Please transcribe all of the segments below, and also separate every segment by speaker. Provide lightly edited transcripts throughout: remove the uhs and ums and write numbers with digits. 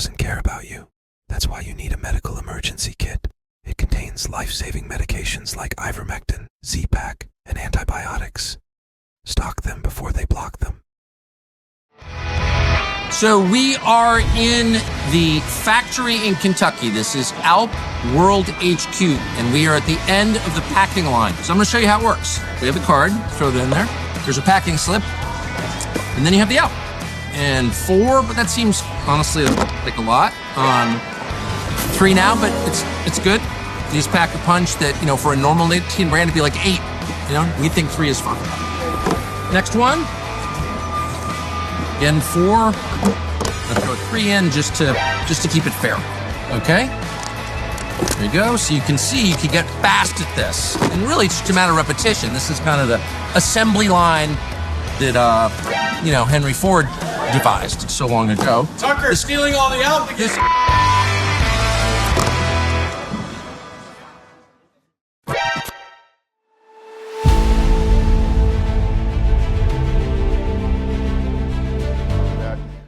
Speaker 1: doesn't care about you. That's why you need a medical emergency kit. It contains life-saving medications like ivermectin, Z-Pak, and antibiotics. Stock them before they block them.
Speaker 2: So we are in the factory in Kentucky. This is Alp World HQ, and we are at the end of the packing line. So I'm going to show you how it works. We have the card, throw that in there. There's a packing slip, and then you have the Alp. And 4, but that seems honestly like a lot. 3 now, but it's good. These pack a punch that, for a normal nicotine brand, it'd be like 8. We think 3 is fine. Next one. Again, 4. Let's throw 3 in just to keep it fair. Okay? There you go. So you can see you can get fast at this. And really, it's just a matter of repetition. This is kind of the assembly line that, Henry Ford devised so long ago.
Speaker 3: Tucker stealing all the Alp again.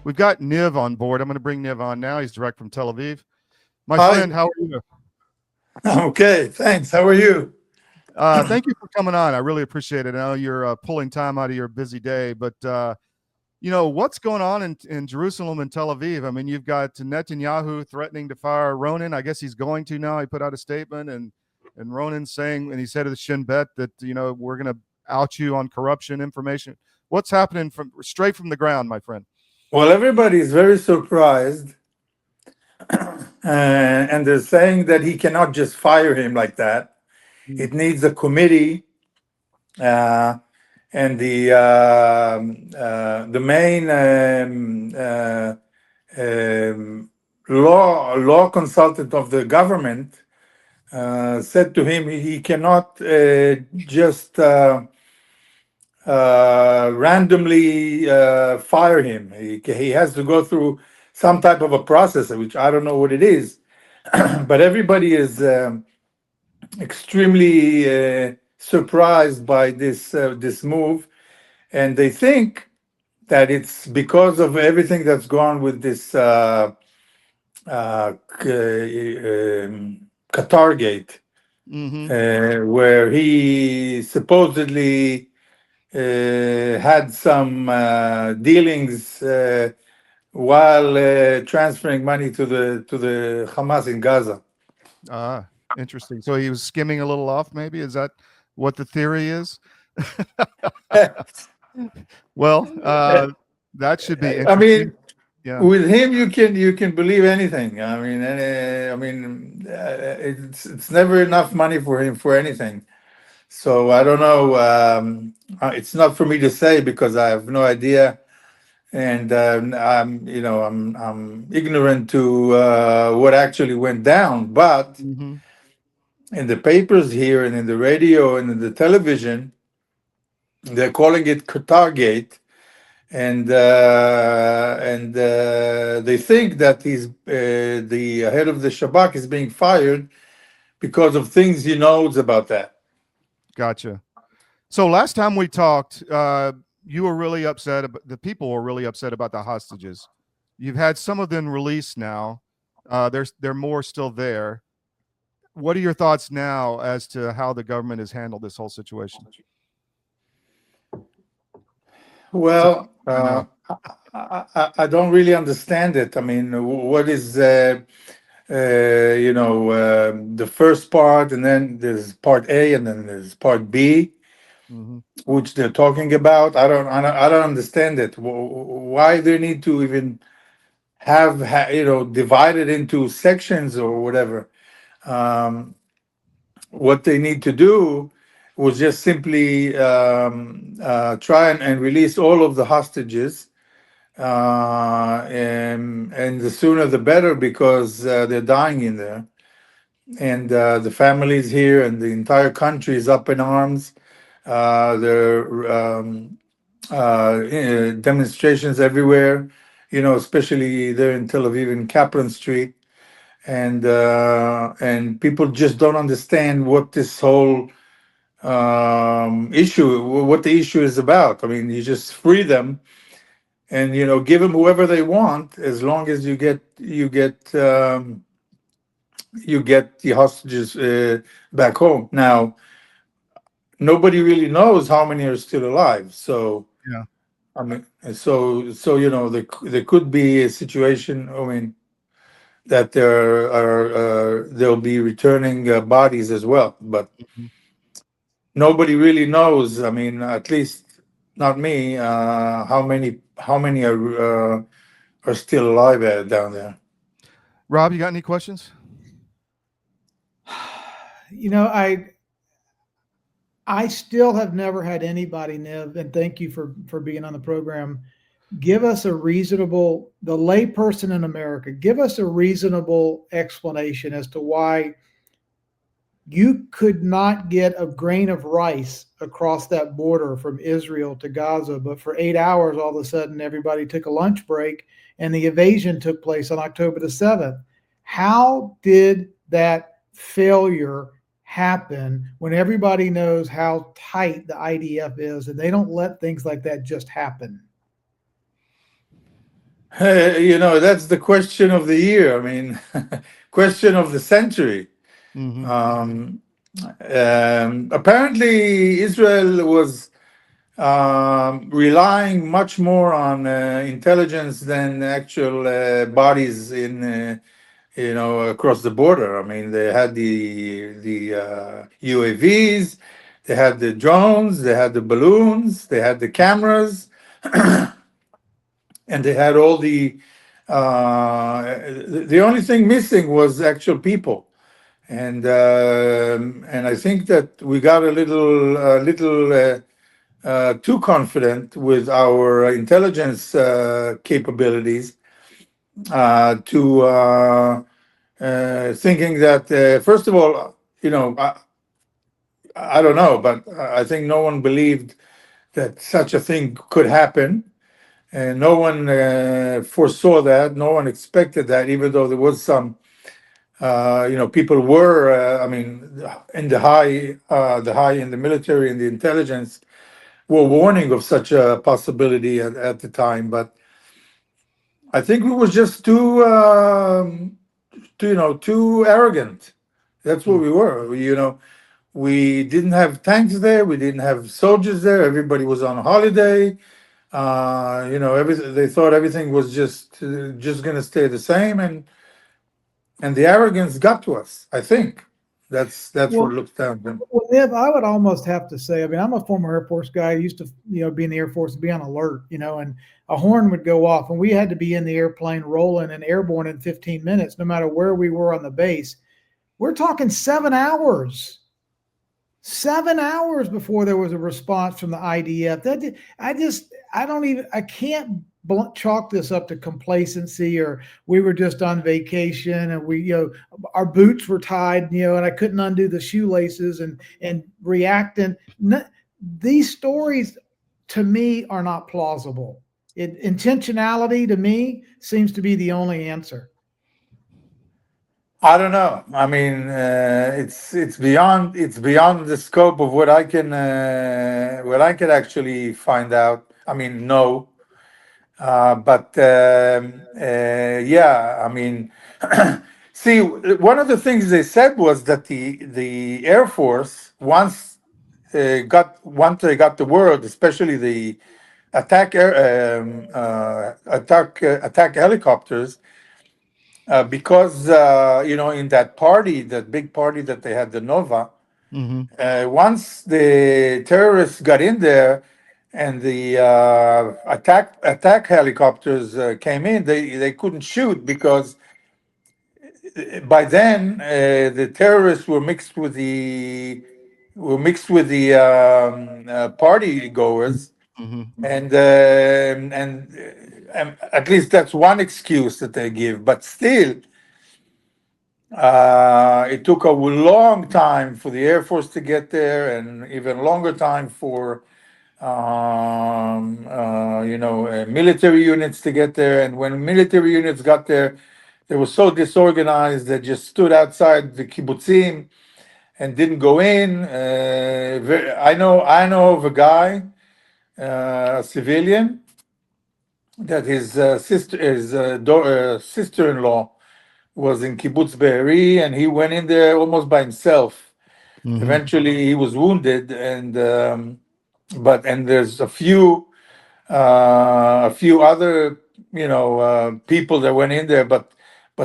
Speaker 4: We've got Niv on board. I'm going to bring Niv on now. He's direct from Tel Aviv. My
Speaker 5: Hi.
Speaker 4: friend, how are you?
Speaker 5: Okay, thanks. How are you?
Speaker 4: Thank you for coming on. I really appreciate it. I know you're pulling time out of your busy day, but what's going on in Jerusalem and Tel Aviv? I mean, you've got Netanyahu threatening to fire Ronen. I guess he's going to now. He put out a statement, and Ronen saying, and he said to the Shin Bet that we're going to out you on corruption information. What's happening straight from the ground, my friend?
Speaker 5: Well, everybody is very surprised, and they're saying that he cannot just fire him like that. It needs a committee, and the main law consultant of the government said to him he cannot just randomly fire him. He has to go through some type of a process, which I don't know what it is, but everybody is extremely surprised by this move, and they think that it's because of everything that's gone with this Qatargate, where he supposedly had some dealings while transferring money to the Hamas in Gaza.
Speaker 4: Ah, interesting. So he was skimming a little off, maybe? Is that what the theory is? Well, that should be interesting.
Speaker 5: I mean,
Speaker 4: yeah.
Speaker 5: With him, you can believe anything. I mean, it's never enough money for him for anything. So I don't know. It's not for me to say because I have no idea, and I'm ignorant to what actually went down. But in the papers here and in the radio and in the television, they're calling it Qatargate, and they think that he's the head of the Shabak is being fired because of things he knows about that.
Speaker 4: Gotcha. So last time we talked, you were really upset. The people were really upset about the hostages. You've had some of them released now. They're more still there. What are your thoughts now as to how the government has handled this whole situation?
Speaker 5: Well, I don't really understand it. I mean, what is the first part, and then there's part A, and then there's part B, which they're talking about. I don't understand it. Why they need to even have divided into sections or whatever. What they need to do was just simply try and release all of the hostages, and the sooner the better, because they're dying in there, and the families here and the entire country is up in arms. There are demonstrations everywhere, especially there in Tel Aviv in Kaplan Street, and people just don't understand what this whole what the issue is about. I mean, you just free them, and give them whoever they want, as long as you get the hostages back home. Now, nobody really knows how many are still alive. So
Speaker 4: Yeah.
Speaker 5: I mean, there could be a situation. I mean, that there'll be returning bodies as well, but
Speaker 4: Mhm.
Speaker 5: nobody really knows. I mean, at least not me. How many are still alive down there?
Speaker 4: Rob, you got any questions?
Speaker 6: I still have never had anybody, Niv, and thank you for being on the program. Give us a reasonable, the layperson in America, give us a reasonable explanation as to why you could not get a grain of rice across that border from Israel to Gaza, but for 8 hours, all of a sudden, everybody took a lunch break and the invasion took place on October the 7th. How did that failure happen when everybody knows how tight the IDF is and they don't let things like that just happen?
Speaker 5: That's the question of the year. I mean, question of the century.
Speaker 4: Mm-hmm.
Speaker 5: Apparently, Israel was relying much more on intelligence than actual bodies in across the border. I mean, they had the UAVs, they had the drones, they had the balloons, they had the cameras, and they had all the. The only thing missing was actual people, and I think that we got a little too confident with our intelligence capabilities to thinking that first of all, I don't know, but I think no one believed that such a thing could happen, and no one foresaw that. No one expected that, even though there was some. People were. I mean, in the high in the military and the intelligence were warning of such a possibility at the time, but I think we were just too arrogant. That's what we were. We didn't have tanks there. We didn't have soldiers there. Everybody was on a holiday. Everything, they thought everything was just going to stay the same, and the arrogance got to us. I think that's what
Speaker 6: Well,
Speaker 5: it looks down to.
Speaker 6: Well, Niv, I would almost have to say, I mean, I'm a former Air Force guy. I used to, be in the Air Force and be on alert, and a horn would go off and we had to be in the airplane rolling and airborne in 15 minutes, no matter where we were on the base. We're talking 7 hours. 7 hours before there was a response from the IDF. I can't chalk this up to complacency or we were just on vacation and our boots were tied, and I couldn't undo the shoelaces and react. And these stories to me are not plausible. Intentionality to me seems to be the only answer.
Speaker 5: I don't know. I mean, it's beyond the scope of what I can actually find out. I mean, no, but yeah. I mean, see, one of the things they said was that the Air Force once they got the word, especially the attack helicopters. Because in that big party that they had, the Nova,
Speaker 4: Mm-hmm.
Speaker 5: once the terrorists got in there and the attack helicopters came in, they couldn't shoot because by then the terrorists were mixed with the party goers,
Speaker 4: Mm-hmm.
Speaker 5: and at least that's one excuse that they give. But still, it took a long time for the Air Force to get there, and even longer time for military units to get there. And when military units got there, they were so disorganized they just stood outside the kibbutzim and didn't go in. I know of a guy, a civilian, that his sister-in-law was in Kibbutz Be'eri, and he went in there almost by himself. Eventually, he was wounded, and there's a few other people that went in there, but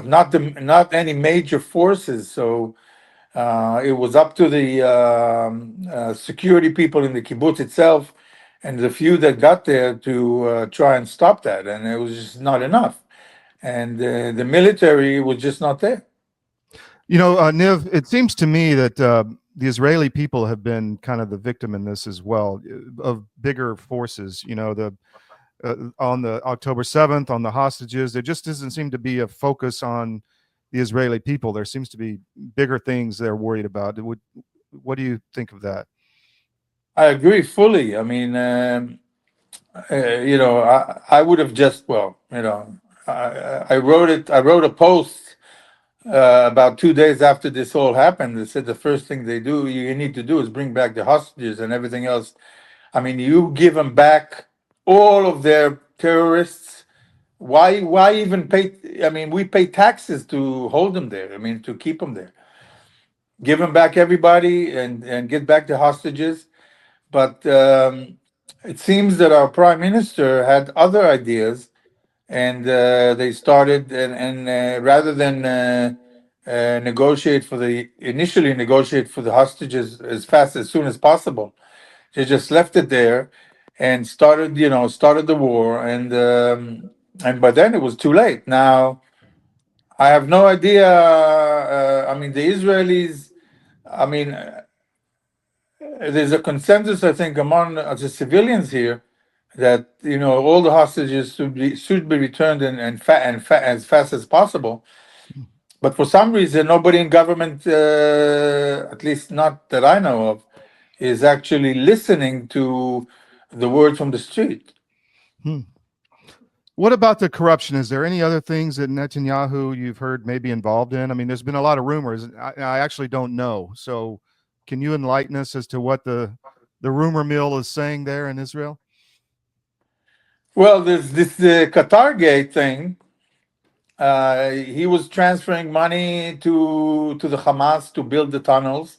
Speaker 5: not any major forces. So it was up to the security people in the kibbutz itself, and the few that got there to try and stop that, and it was just not enough. And the military was just not there.
Speaker 4: Niv, it seems to me that the Israeli people have been kind of the victim in this as well, of bigger forces. On the October 7th, on the hostages, there just doesn't seem to be a focus on the Israeli people. There seems to be bigger things they're worried about. What do you think of that?
Speaker 5: I agree fully. I mean, I would have just, I wrote it. I wrote a post about 2 days after this all happened. They said the first thing you need to do is bring back the hostages, and everything else. I mean, you give them back all of their terrorists. Why even pay? I mean, we pay taxes to hold them there. I mean, to keep them there. Give them back everybody and get back the hostages. But it seems that our prime minister had other ideas, and they started, and rather than initially negotiate for the hostages as soon as possible, they just left it there and started the war, and by then it was too late. Now I have no idea. I mean, the Israelis. I mean, there's a consensus, I think, among the civilians here that all the hostages should be returned as fast as possible. But for some reason, nobody in government, at least not that I know of, is actually listening to the word from the street.
Speaker 4: What about the corruption? Is there any other things that Netanyahu you've heard may be involved in? I mean, there's been a lot of rumors. I actually don't know. So can you enlighten us as to what the rumor mill is saying there in Israel?
Speaker 5: Well, there's this Qatar Gate thing. He was transferring money to the Hamas to build the tunnels.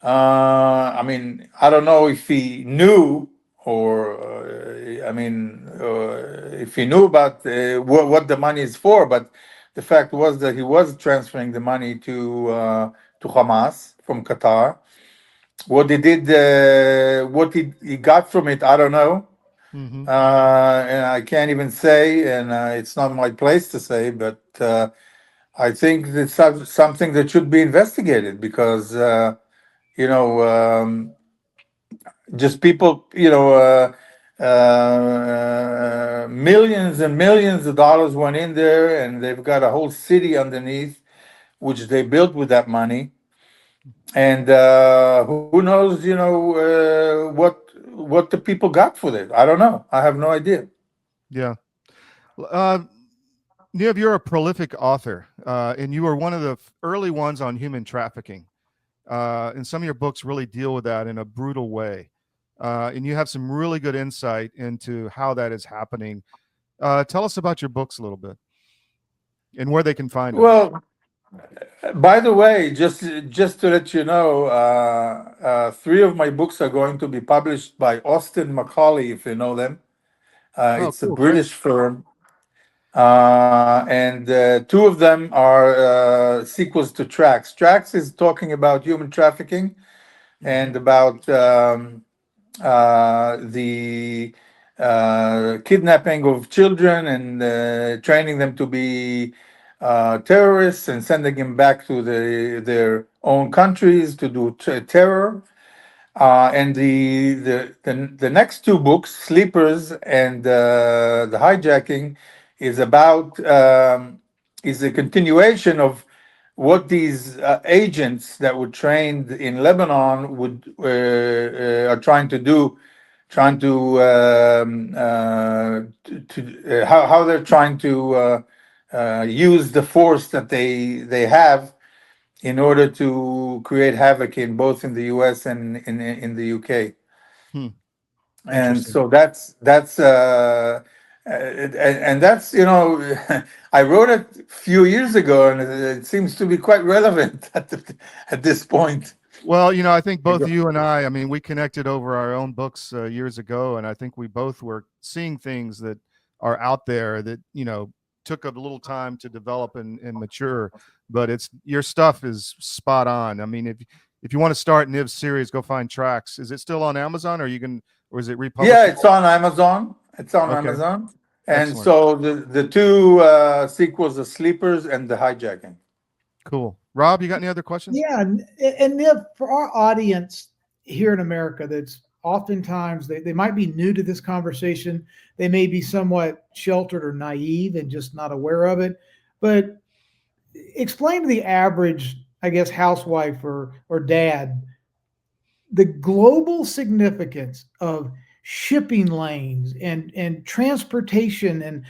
Speaker 5: I mean, I don't know if he knew, or if he knew about what the money is for, but the fact was that he was transferring the money to Hamas from Qatar. What he did, what he got from it, I don't know. And I can't even say, and it's not my place to say, but I think it's something that should be investigated, because just people, millions and millions of dollars went in there, and they've got a whole city underneath, which they built with that money. And who knows, what the people got for it. I don't know. I have no idea.
Speaker 4: Yeah. Niv, you're a prolific author, and you were one of the early ones on human trafficking. And some of your books really deal with that in a brutal way. And you have some really good insight into how that is happening. Tell us about your books a little bit and where they can find them.
Speaker 5: Well, by the way, just to let you know, 3 of my books are going to be published by Austin Macaulay, if you know them. It's
Speaker 4: cool,
Speaker 5: a British firm. And 2 of them are sequels to Tracks. Tracks is talking about human trafficking and about the kidnapping of children and training them to be terrorists and sending them back to their own countries to do terror. And the next 2 books, Sleepers and the Hijacking, is about is a continuation of what these agents that were trained in Lebanon are trying to do, how they're trying to use the force that they have in order to create havoc in both in the U.S. and in the UK. And so that's and that's, I wrote it a few years ago, and it seems to be quite relevant at this point.
Speaker 4: Well, I think both you and I mean, we connected over our own books years ago, and I think we both were seeing things that are out there that, took a little time to develop and mature, but your stuff is spot on. I mean, if you want to start Niv's series, go find Tracks. Is it still on Amazon, or is it republished?
Speaker 5: Yeah, it's on Amazon. It's on
Speaker 4: Okay.
Speaker 5: Amazon. And
Speaker 4: Excellent.
Speaker 5: so the two sequels, The Sleepers and The Hijacking.
Speaker 4: Cool. Rob, you got any other questions?
Speaker 6: Yeah, and Niv, for our audience here in America, that's oftentimes they might be new to this conversation. They may be somewhat sheltered or naive and just not aware of it. But explain to the average, I guess, housewife or dad the global significance of shipping lanes and transportation and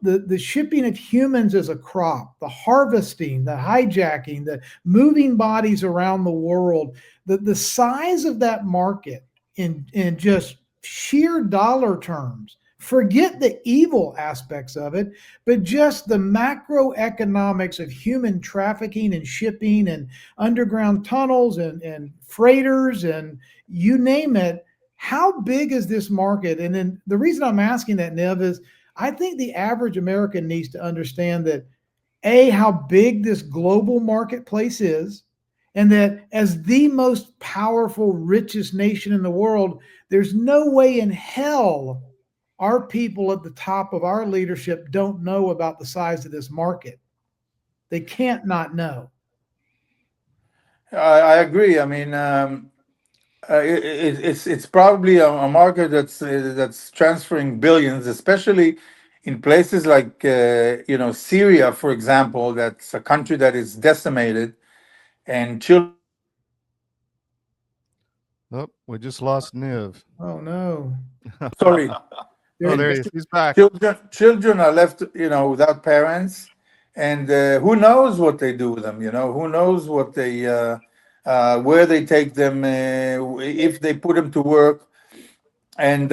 Speaker 6: the shipping of humans as a crop, the harvesting, the hijacking, the moving bodies around the world, the size of that market in just sheer dollar terms. Forget the evil aspects of it, but just the macroeconomics of human trafficking and shipping and underground tunnels and freighters and you name it. How big is this market? And then the reason I'm asking that, Niv, is I think the average American needs to understand that, A, how big this global marketplace is, and that as the most powerful, richest nation in the world, there's no way in hell our people at the top of our leadership don't know about the size of this market. They can't not know.
Speaker 5: I agree. I mean, it's probably a market that's transferring billions, especially in places like Syria, for example. That's a country that is decimated, and children.
Speaker 4: Oh, we just lost Niv.
Speaker 6: Oh no!
Speaker 5: Sorry.
Speaker 4: Oh, there he is. He's back.
Speaker 5: Children are left, without parents, and who knows what they do with them? Who knows what they, where they take them, if they put them to work. And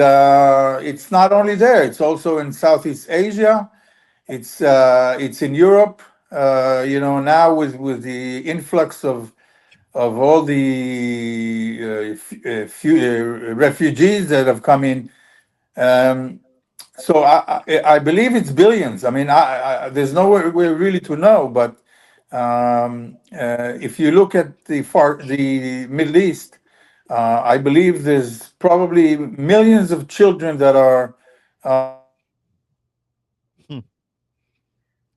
Speaker 5: it's not only there; it's also in Southeast Asia. It's in Europe. Now with the influx of all the refugees that have come in. So I believe it's billions. I mean, there's no way really to know, but if you look at the Middle East, I believe there's probably millions of children that are.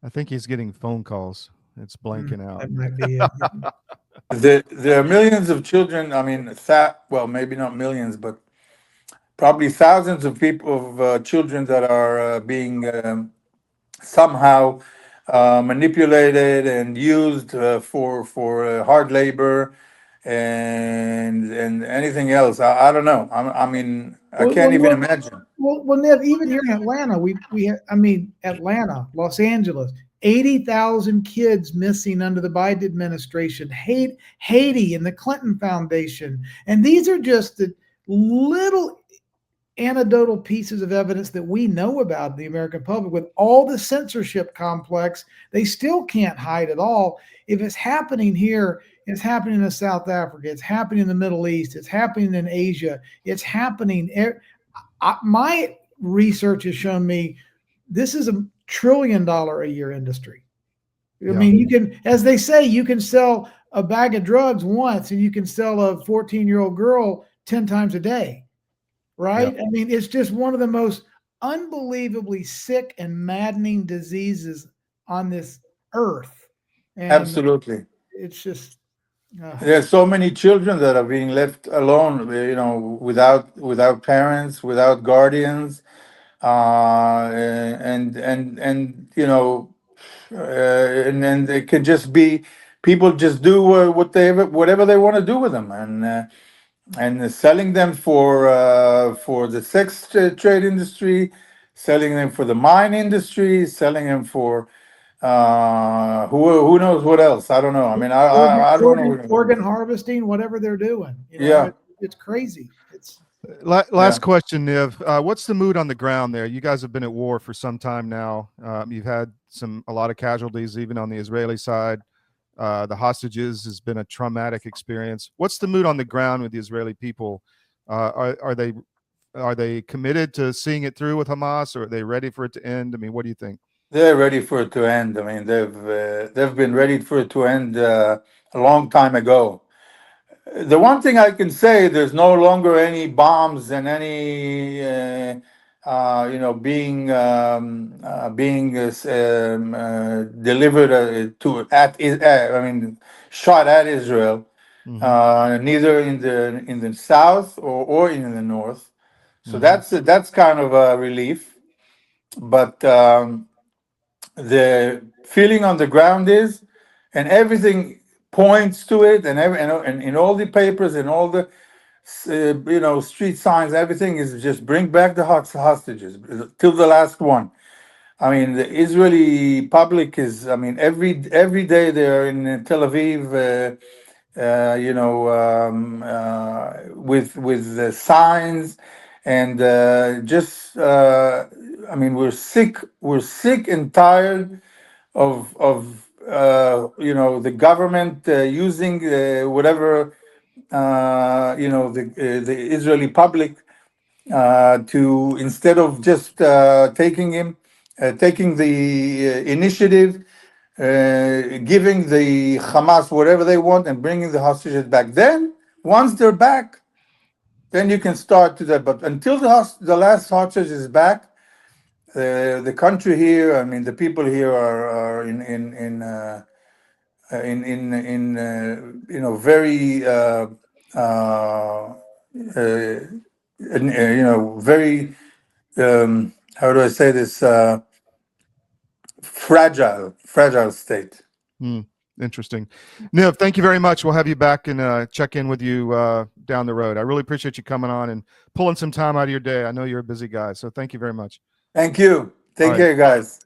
Speaker 4: I think he's getting phone calls. It's blanking out.
Speaker 6: That might be it.
Speaker 5: There are millions of children. I mean, well, maybe not millions, but probably thousands of children that are being somehow manipulated and used for hard labor and anything else. I don't know. I mean, I can't even imagine.
Speaker 6: Well, Niv, even here in Atlanta, Atlanta, Los Angeles, 80,000 kids missing under the Biden administration, Haiti and the Clinton Foundation. And these are just the little anecdotal pieces of evidence that we know about the American public. With all the censorship complex, they still can't hide it all. If it's happening here, it's happening in South Africa, it's happening in the Middle East, it's happening in Asia, it's happening. My research has shown me this is $1 trillion a year industry. I mean, you can, as they say, you can sell a bag of drugs once and you can sell a 14-year-old girl 10 times a day, right? I mean, it's just one of the most unbelievably sick and maddening diseases on this earth. And
Speaker 5: absolutely.
Speaker 6: It's just
Speaker 5: there's so many children that are being left alone, without parents, without guardians, and they can just be, people just do whatever they want to do with them, and selling them for the sex trade industry, selling them for the mine industry, selling them for who knows what else. I don't know. I mean, I don't know.
Speaker 6: Organ harvesting, whatever they're doing.
Speaker 5: Yeah.
Speaker 6: It's crazy.
Speaker 4: Last question, Niv. What's the mood on the ground there? You guys have been at war for some time now. You've had a lot of casualties, even on the Israeli side. The hostages has been a traumatic experience. What's the mood on the ground with the Israeli people? Are they committed to seeing it through with Hamas, or are they ready for it to end? I mean, what do you think?
Speaker 5: They're ready for it to end. I mean, they've been ready for it to end a long time ago. The one thing I can say, there's no longer any bombs and any being delivered shot at Israel. Neither in the south or in the north. So that's kind of a relief. But the feeling on the ground is, and everything points to it, and in all the papers and all the street signs, everything is just bring back the hostages till the last one. I mean, the Israeli public is, I mean, every day they're in Tel Aviv, with the signs, and I mean, we're sick and tired of the government using whatever the Israeli public to, instead of just taking the initiative, giving the Hamas whatever they want and bringing the hostages back. Then, once they're back, then you can start to that. But until the last hostage is back, the country here, I mean, the people here are very very how do I say this, fragile state.
Speaker 4: Interesting. Niv, thank you very much. We'll have you back and check in with you down the road. I really appreciate you coming on and pulling some time out of your day. I know you're a busy guy, so thank you very much.
Speaker 5: Thank you. Take care, guys.